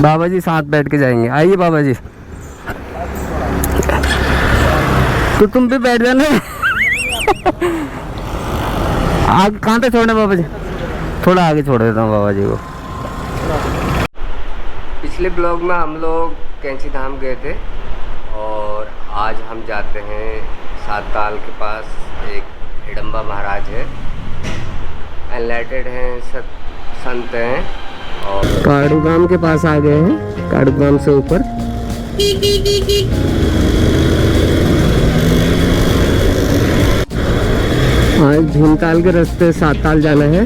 बाबा जी साथ बैठ के जाएंगे। आइए बाबा जी, तो तुम भी बैठ जाना। आगे कहाँ तक छोड़ना बाबा जी? थोड़ा आगे छोड़ देता हूँ बाबा जी को। पिछले ब्लॉग में हम लोग कैंची धाम गए थे और आज हम जाते हैं सात ताल के पास। एक हिडम्बा महाराज है, एनलाइटेड हैं, संत हैं। और काड़ूगाम के पास आ गए हैं, काड़ूगाम से ऊपर। आज भीमताल के रास्ते सात ताल जाना है।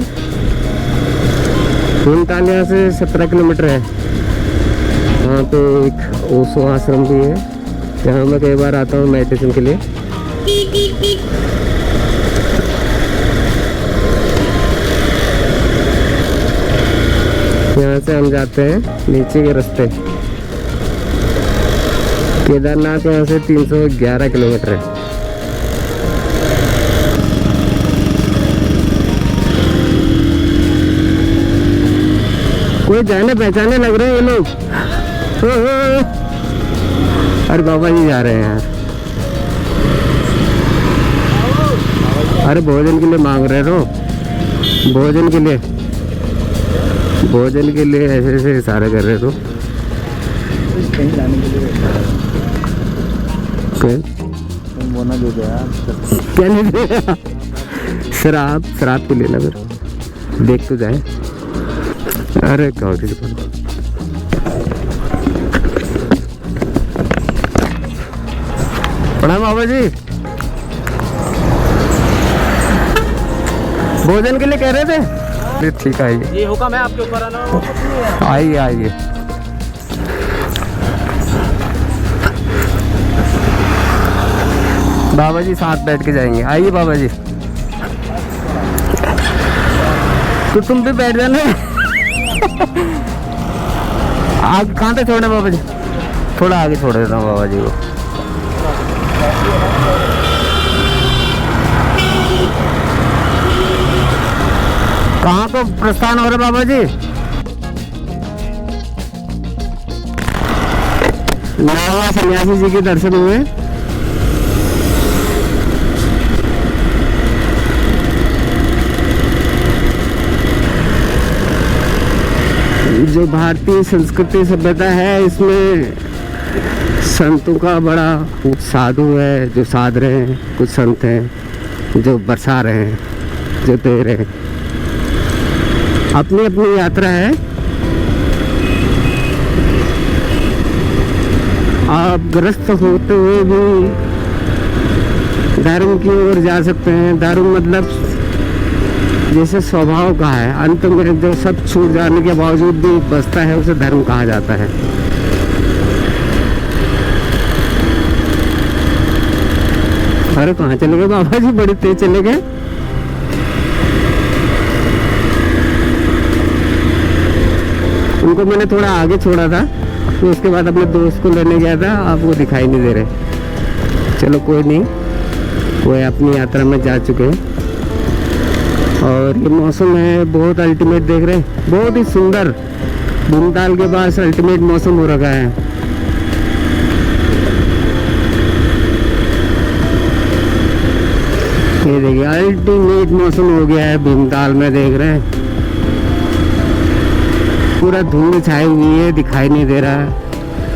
भीमताल यहाँ से 17 किलोमीटर है। वहाँ पे एक ओशो आश्रम भी है जहाँ मैं कई बार आता हूँ मेडिटेशन के लिए। यहाँ से हम जाते हैं नीचे के रास्ते। केदारनाथ यहाँ से 311 किलोमीटर है। कोई जाने पहचाने लग रहे हैं ये लोग। अरे बाबा जी जा रहे हैं यार। अरे भोजन के लिए मांग रहे हो, भोजन के लिए, भोजन के लिए ऐसे ऐसे इशारे कर रहे हो। कहीं जाने के लिए वो ना दे दे यार। क्या नहीं दे? शराब, शराब तो लेना फिर, देख तो जाए। अरे कौड़ी प्रणाम बाबा जी। भोजन के लिए कह रहे थे? ठीक है, आइए। ये हुक्म है आपके ऊपर आना। आइए आइए। बाबा जी साथ बैठ के जाएंगे। आइए बाबा जी, तो तुम भी बैठ जाना। आगे कहाँ तक छोड़ना बाबा जी? थोड़ा आगे छोड़ देता हूँ बाबा जी को। कहाँ को प्रस्थान हो रहा है बाबा जी? नावा सन्यासी जी के दर्शन हुए। जो भारतीय संस्कृति सभ्यता है, इसमें संतों का बड़ा साधु है जो साध रहे हैं, कुछ संत हैं जो बरसा रहे हैं, जो दे रहे हैं। अपनी अपनी यात्रा है। आप ग्रस्त होते हुए भी धर्म की ओर जा सकते हैं। धर्म मतलब जैसे स्वभाव का है, अंत में जो सब छूट जाने के बावजूद भी बचता है उसे धर्म कहा जाता है। अरे कहाँ चले गए बाबा जी? बड़ी तेज चले गए। उनको मैंने थोड़ा आगे छोड़ा था, तो उसके बाद अपने दोस्त को लेने गया था। आपको दिखाई नहीं दे रहे। चलो कोई नहीं, कोई अपनी यात्रा में जा चुके हैं। और ये मौसम है बहुत अल्टीमेट, देख रहे हैं, बहुत ही सुंदर। भीमताल के पास अल्टीमेट मौसम हो रखा है। ये देखिए अल्टीमेट मौसम हो गया है भीमताल में, देख रहे हैं। पूरा धुंध छाई हुई है, दिखाई नहीं दे रहा है।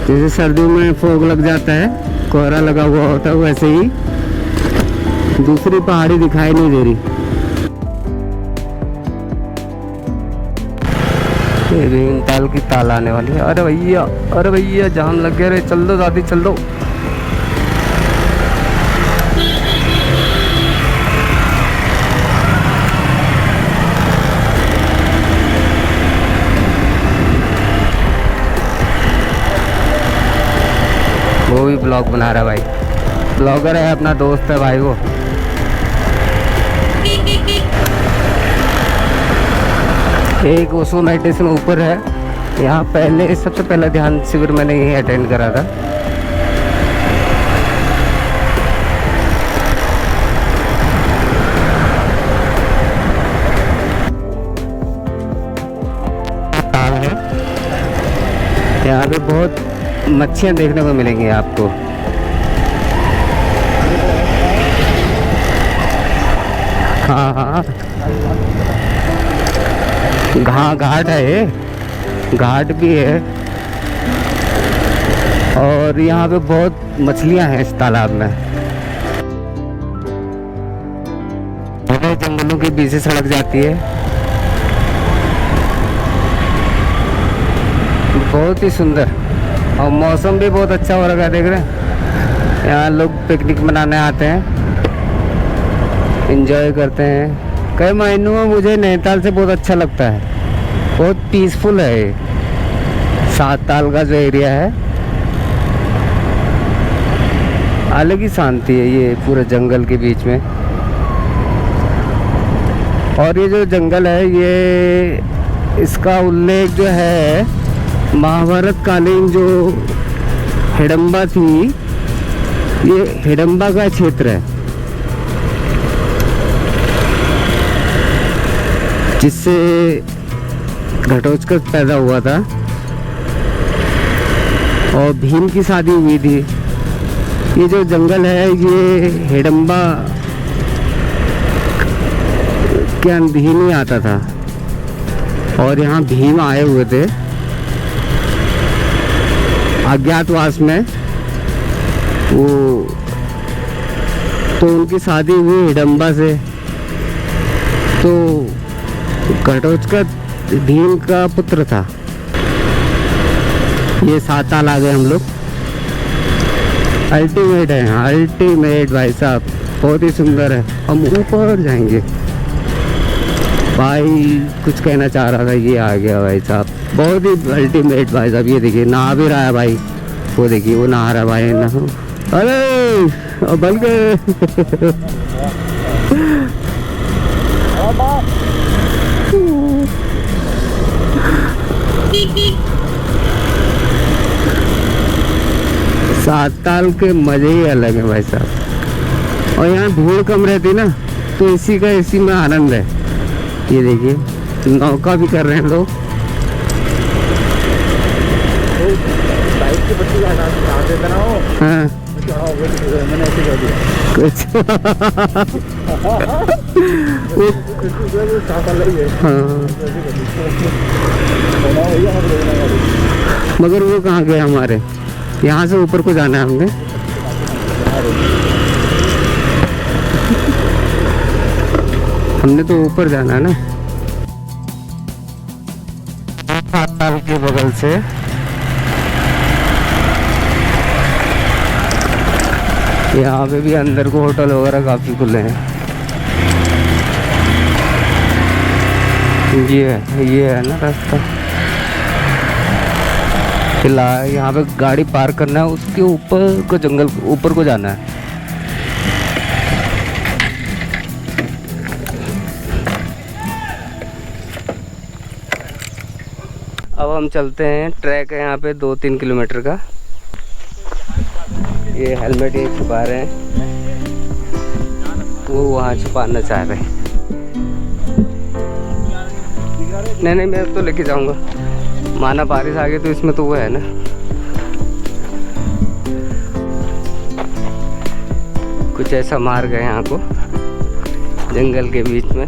जैसे सर्दियों में फॉग लग जाता है, कोहरा लगा हुआ होता है, वैसे ही दूसरी पहाड़ी दिखाई नहीं दे रही। भीमताल की ताल आने वाली है। अरे भैया, अरे भैया, जाम लग गया रे। चल दो दादी, चल दो। वो भी ब्लॉग बना रहा है भाई, ब्लॉगर है, अपना दोस्त है भाई वो। एक ओशो मेडिटेशन ऊपर है। यहाँ पहले सबसे पहला ध्यान शिविर मैंने यही अटेंड करा था। यहाँ पे बहुत मच्छियाँ देखने को मिलेंगी आपको। हाँ हाँ, घाट है ये, घाट भी है। और यहाँ पे बहुत मछलियाँ हैं इस तालाब में। घने जंगलों के बीच से सड़क जाती है, बहुत ही सुंदर। और मौसम भी बहुत अच्छा हो रहा है, देख रहे हैं। यहाँ लोग पिकनिक मनाने आते हैं, एंजॉय करते हैं। कई महीनों में मुझे नैनीताल से बहुत अच्छा लगता है, बहुत पीसफुल है ये सात ताल का जो एरिया है, अलग ही शांति है ये पूरे जंगल के बीच में। और ये जो जंगल है, ये इसका उल्लेख जो है महाभारत कालीन जो हिडम्बा थी, ये हिडम्बा का क्षेत्र है, जिससे घटोत्कच पैदा हुआ था और भीम की शादी हुई थी। ये जो जंगल है ये हिडम्बा के अधीन ही आता था और यहाँ भीम आए हुए थे अज्ञातवास में। वो तो उनकी शादी हुई हिडम्बा से, तो घटोत्कच भीम का पुत्र था। ये सात ताल आ गए हम लोग। अल्टीमेट है, अल्टीमेट भाई साहब, बहुत ही सुंदर है। हम ऊपर जाएंगे। भाई कुछ कहना चाह रहा था, ये आ गया भाई साहब, बहुत ही अल्टीमेट भाई साहब। ये देखिए नहा भी रहा है भाई, वो देखिए वो नहा रहा है भाई ना। अरे बन गए। सात ताल के मजे ही अलग है भाई साहब। और यहाँ धूल कम रहती ना, तो इसी का इसी में आनंद है। ये देखिए नौका भी कर रहे हैं लोग। बाइक की पट्टी का हाथ देता ना हो। हाँ मैंने ऐसे कर दिया कुछ। हाँ मगर वो कहाँ गए हमारे, यहाँ से ऊपर को जाना है हमने। हमने तो ऊपर जाना है ना। सात ताल के बगल से यहाँ पे भी अंदर को होटल वगैरह काफी खुले हैं। ये है ना रास्ता। फिलहाल यहाँ पे गाड़ी पार्क करना है, उसके ऊपर को जंगल ऊपर को जाना है। अब हम चलते हैं। ट्रैक है यहाँ पे 2-3 किलोमीटर का। ये हेलमेट ये छुपा रहे हैं, वो वहाँ छुपाना चाह रहे हैं। नहीं मैं तो लेके जाऊंगा, माना बारिश आ गई तो इसमें तो वो है ना। कुछ ऐसा मार्ग है यहाँ को जंगल के बीच में।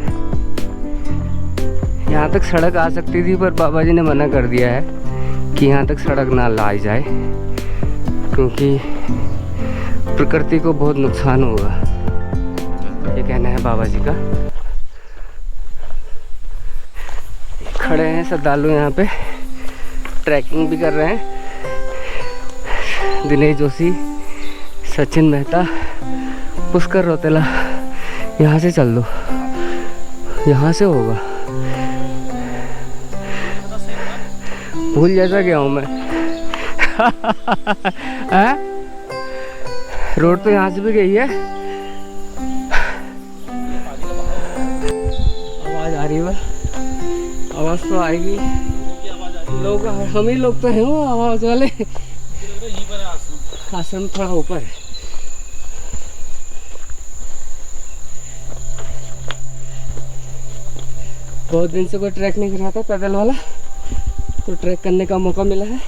यहाँ तक सड़क आ सकती थी, पर बाबा जी ने मना कर दिया है कि यहाँ तक सड़क ना लाई जाए, क्योंकि प्रकृति को बहुत नुकसान होगा, ये कहना है बाबा जी का। खड़े हैं श्रद्धालु यहाँ पे, ट्रैकिंग भी कर रहे हैं। दिनेश जोशी, सचिन मेहता, पुष्कर रौतेला, यहाँ से चल दो, यहाँ से होगा। भूल जैसा गया हूँ मैं। रोड तो यहाँ से भी गई है। आवाज आ रही है, आवाज तो आएगी। लोग हम ही लोग तो हैं वो आवाज वाले। आश्रम थोड़ा ऊपर है। बहुत दिन से कोई ट्रैक नहीं कर रहा था पैदल वाला, तो ट्रैक करने का मौका मिला है।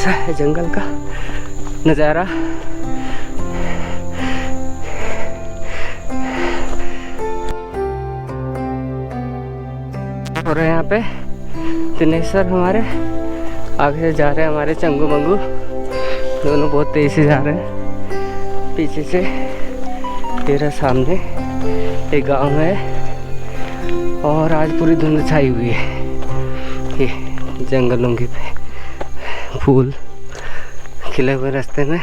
ऐसा है जंगल का नज़ारा। और यहाँ पे दिनेश सर हमारे आगे से जा रहे हैं, हमारे चंगू मंगू दोनों बहुत तेज से जा रहे हैं। पीछे से तेरा सामने एक गांव है और आज पूरी धुंध छाई हुई है। ये जंगलों के पे फूल खिले हुए रास्ते में।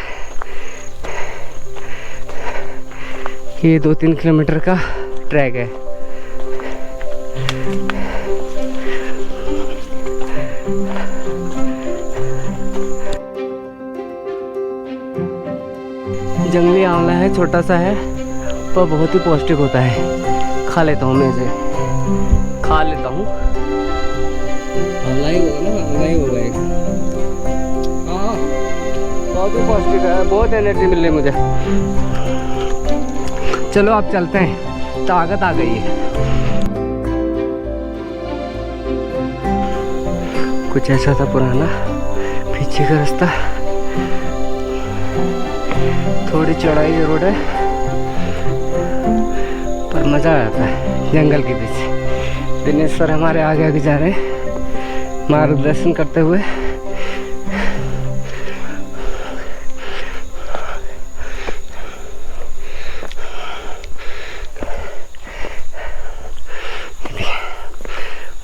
ये 2-3 किलोमीटर का ट्रैक है। जंगली आंवला है, छोटा सा है पर बहुत ही पौष्टिक होता है। खा लेता हूँ मैं इसे, खा लेता हूँ। आंवला ही होगा ना, आंवला ही होगा एक। हाँ बहुत ही पौष्टिक है, बहुत एनर्जी मिल रही है मुझे। चलो अब चलते हैं, ताकत आ गई है। कुछ ऐसा था पुराना पीछे का रास्ता। थोड़ी चढ़ाई जरूर है पर मज़ा आता है जंगल के बीच। दिनेश सर हमारे आगे आगे जा रहे हैं मार्गदर्शन करते हुए।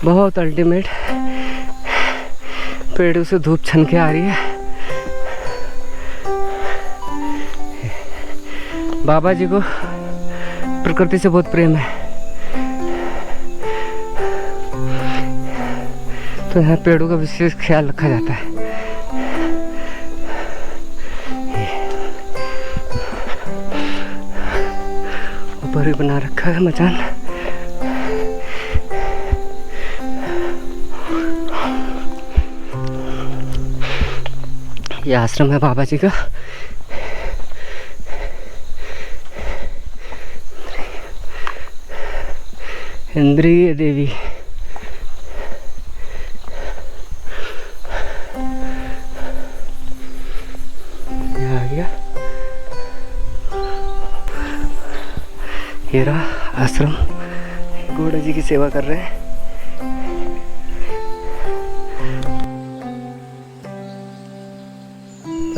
बहुत अल्टीमेट पेड़ों से धूप छन के आ रही है। बाबा जी को प्रकृति से बहुत प्रेम है, तो यहाँ पेड़ों का विशेष ख्याल रखा जाता है। ऊपर भी बना रखा है मचान। ये आश्रम है बाबा जी का। इंद्रिय देवी आ गया। ये रहा आश्रम। घोड़ा जी की सेवा कर रहे हैं।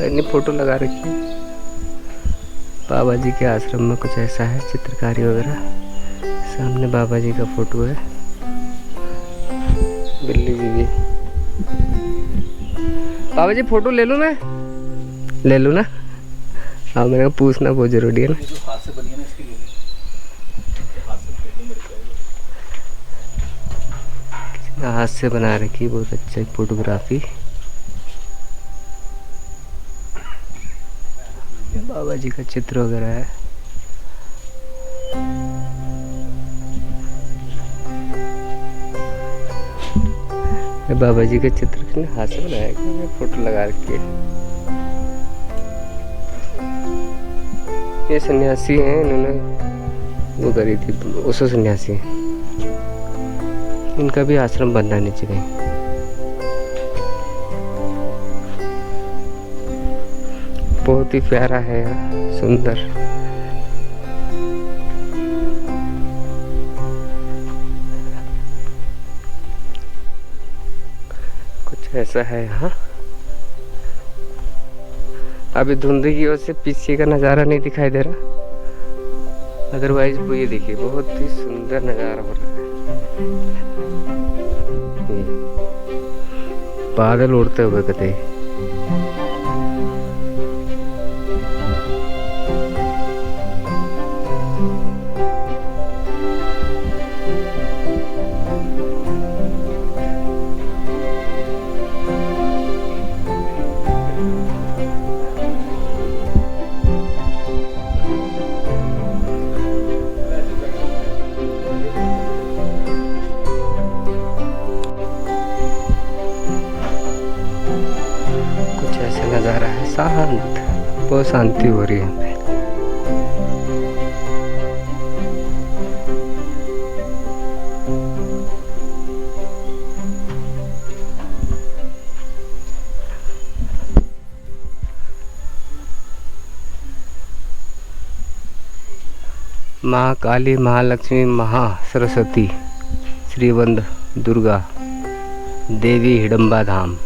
इतनी फोटो लगा रखी है। बाबा जी के आश्रम में कुछ ऐसा है, चित्रकारी वगैरह। सामने बाबा जी का फोटो है। बिल्ली जी भी। बाबा जी फोटो ले लूँ मैं? ले लूँ ना? हाँ मेरे को पूछना बहुत जरूरी है ना। हाथ से बना रखी, बहुत अच्छा फोटोग्राफी। बाबा जी का चित्र वगैरह है। बाबा जी का चित्र कितने हाथ से बनाया गया, फोटो लगा रखी है। ये सन्यासी हैं, इन्होंने वो करी थी, ओशो सन्यासी हैं। इनका भी आश्रम बनना नीचे कहीं। बहुत ही प्यारा है, सुंदर। कुछ ऐसा है यहाँ। अभी धुंध की वजह से पीछे का नज़ारा नहीं दिखाई दे रहा, अदरवाइज वो ये देखिए बहुत ही सुंदर नज़ारा हो रहा है। बादल उड़ते हुए कतई। नज़ारा है शांत, बहुत शांति हो रही है यहाँ पे। माँ काली, महालक्ष्मी, महा सरस्वती, श्रीवंद दुर्गा देवी हिडम्बा धाम।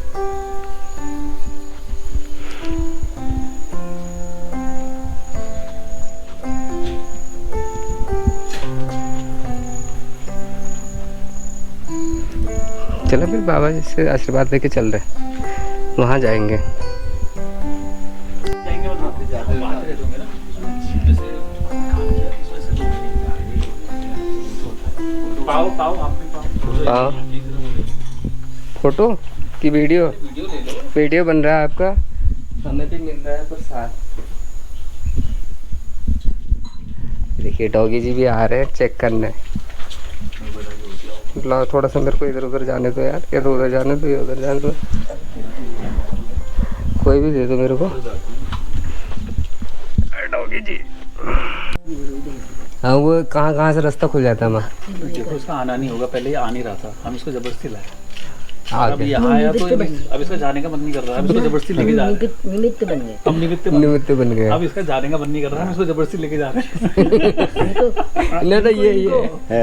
चलो फिर बाबा जी से आशीर्वाद लेके चल रहे, वहाँ जाएंगे। पाओ फोटो की वीडियो वीडियो बन रहा है आपका, हमें भी मिल रहा है प्रसाद। देखिए डॉगी जी भी आ रहे हैं चेक करने। लाओ थोड़ा सा मेरे को इधर उधर जाने दो यार, या तो उधर जाने दो या उधर जाने दो, कोई भी दे दो मेरे को। डॉगी जी हाँ, वो कहाँ से रास्ता खुल जाता है माँ? देखो उसका आना नहीं होगा, पहले ये आ नहीं रहा था, हम इसको जबरदस्ती लाए। अब गया। यहाँ आया तो अब इसका जाने का मन नहीं कर रहा है, हम इसको जबरदस्ती लेके जा रहे हैं। निमित्त बन गए। हम निमित्त बन गए। अब इसका जाने का मन नहीं कर रहा है, हम इसको जबरदस्ती लेके जा रहे हैं। नहीं तो ये है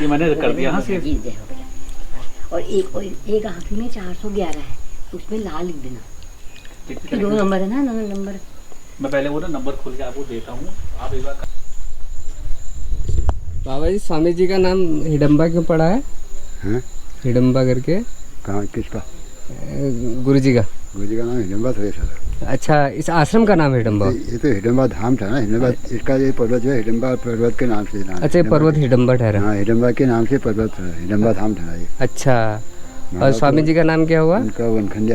ये मैंने कर दिया हाँ सेव। और एक आखिरी में 411 है, उसमें लाल लिख देना। 2 नंबर है ना, 9 नंबर। मैं पहले वो ना नंबर खोल के आपको देता हूँ, आप एक बार। बाबा जी स्वामी जी का नाम हिडम्बा क्यों पड़ा है? हैं? हिडम्बा करके कहाँ किसका? गुरु जी का नाम हिडम्बा था सर। अच्छा, इस आश्रम का नाम हिडम्बा? ये तो हिडम्बा धाम था ना, हिडम्बा इसका ये पर्वत जो है हिडम्बा पर्वत के नाम से नाम। अच्छा, ये पर्वत हिडम्बा ठहरा। हाँ, हिडम्बा के नाम से पर्वत हिडम्बा धाम था ये। अच्छा, और स्वामी जी का नाम क्या हुआ? उनका वनखंडी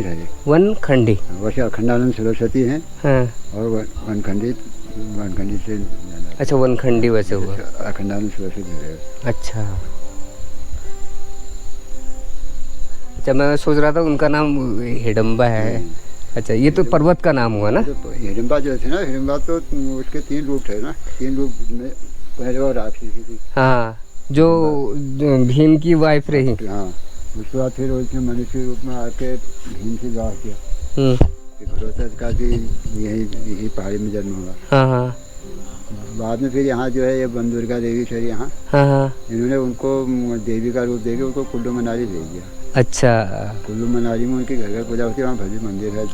था ये। वनखंडी। वैसे अखंडानंद सरस्वती हैं हाँ। और वनखंडी से। अच्छा, वनखंडी वैसे हुआ। अखंडानंद सरस्वती है। अच्छा अच्छा, मैं सोच रहा था उनका नाम हिडम्बा है। अच्छा, ये तो पर्वत का नाम हुआ ना? तो हिडम्बा जो थे ना, हिडम्बा तो उसके 3 रूप थे ना, 3 रूप में पहले और राक्षसी थी। हाँ, जो भीम की वाइफ रही। हाँ, उसके बाद फिर उसने मनुष्य रूप में आके भीम से विवाह किया। भरोसा का भी यही पहाड़ी में जन्म हुआ। हाँ हाँ। बाद में फिर यहाँ जो है ये बंदुर्गा देवी सर यहाँ, हाँ हाँ। इन्होंने उनको देवी का रूप देके उनको कुल्लू मनाली भेज दिया। अच्छा, कुल्लू मनाली में उनकी घर पूजा होती है, वहाँ भव्य मंदिर है।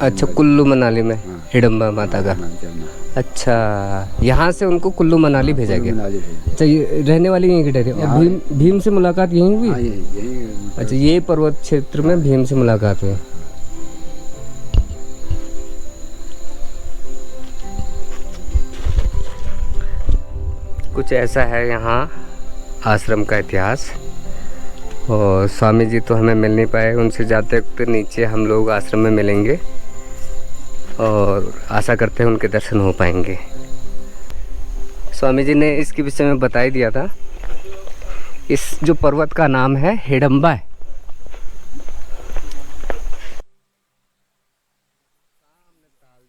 अच्छा, कुल्लू मनाली में हाँ। हिडम्बा माता का। अच्छा, यहाँ से उनको कुल्लू मनाली भेजा गया। मनाली भेज अच्छा, ये रहने वाली यहीं की ठहरी। और भीम से मुलाकात यहीं हुई? दिया। यही अच्छा, ये पर्वत क्षेत्र में भीम से मुलाकात हुई। कुछ ऐसा है यहाँ आश्रम का इतिहास। और स्वामी जी तो हमें मिल नहीं पाए, उनसे जाते वक्त नीचे हम लोग आश्रम में मिलेंगे और आशा करते हैं उनके दर्शन हो पाएंगे। स्वामी जी ने इसके विषय में बता ही दिया था। इस जो पर्वत का नाम है हिडम्बा है।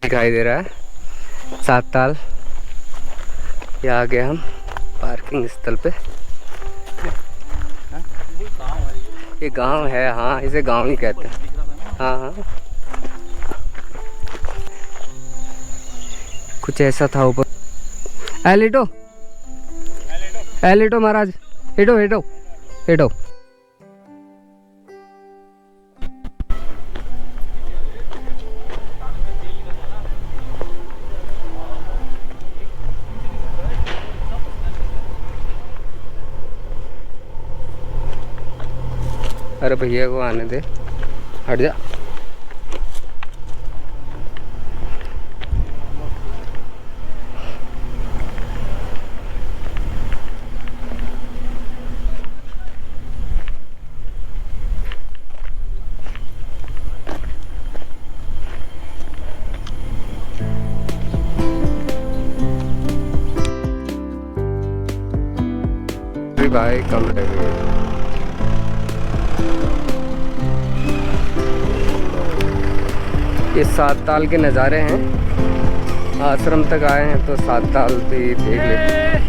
दिखाई दे रहा है 7 ताल। ये आ गए हम पार्किंग स्थल पे। ये गांव है, हाँ, इसे गांव ही कहते हैं। हाँ हाँ, कुछ ऐसा था ऊपर। एलिटो एलिटो महाराज, हेटो हेटो हेटो। अरे भैया को आने दे, हट जा। भाई कम लगे। ये 7 ताल के नज़ारे हैं। आश्रम तक आए हैं तो 7 ताल भी देख लेते हैं।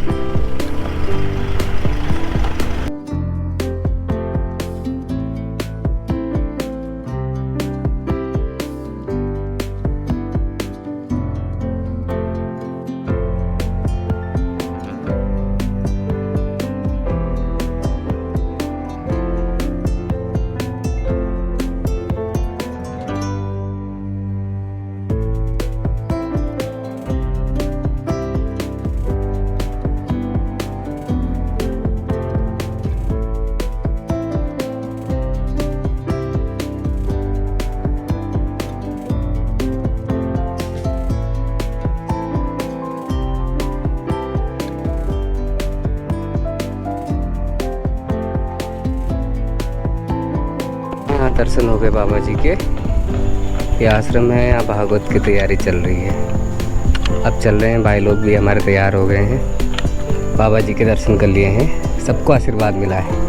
दर्शन हो गए बाबा जी के। ये आश्रम है, यहाँ भागवत की तैयारी चल रही है। अब चल रहे हैं, भाई लोग भी हमारे तैयार हो गए हैं। बाबा जी के दर्शन कर लिए हैं, सबको आशीर्वाद मिला है।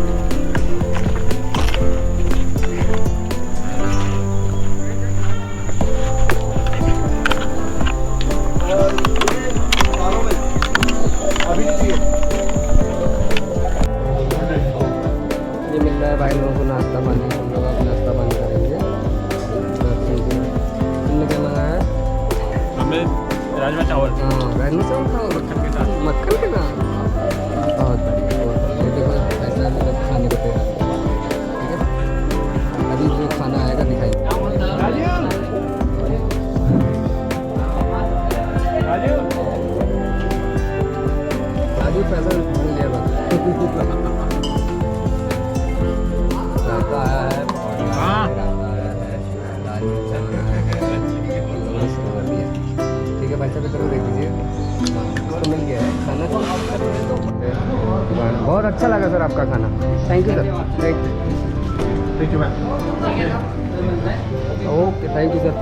ये मिल रहा है भाई लोगों को नाश्ता पानी, हम लोग अब नाश्ता पानी करेंगे। तुमने क्या मंगाया है? हमें राजमा चावल। हाँ, राजमा चावल खाओ मक्खन के साथ। मक्खन के साथ बहुत बढ़िया, बहुत बढ़िया। देखो ऐसा मतलब खाने को तैयार है, ठीक है। अभी जो खाना आएगा दिखाइए। राजू पैसा मिल गया बस। रायता आया है, रायता आया है, दाल चावल आया है, ठीक है। भाई साहब इधर देख लीजिए, तो मिल गया है खाना। बहुत अच्छा लगा सर आपका खाना, thank you sir. Thank you ma'am. Okay, thank you sir.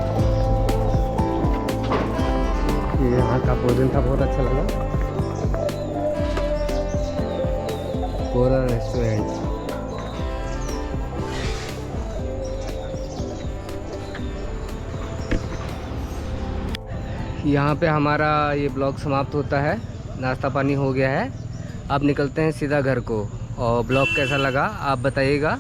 ये यहाँ का भोजन था, बहुत अच्छा लगा। कोरा रेस्टोरेंट। यहाँ पे हमारा ये ब्लॉग समाप्त होता है। नाश्ता पानी हो गया है, अब निकलते हैं सीधा घर को। और ब्लॉग कैसा लगा आप बताइएगा।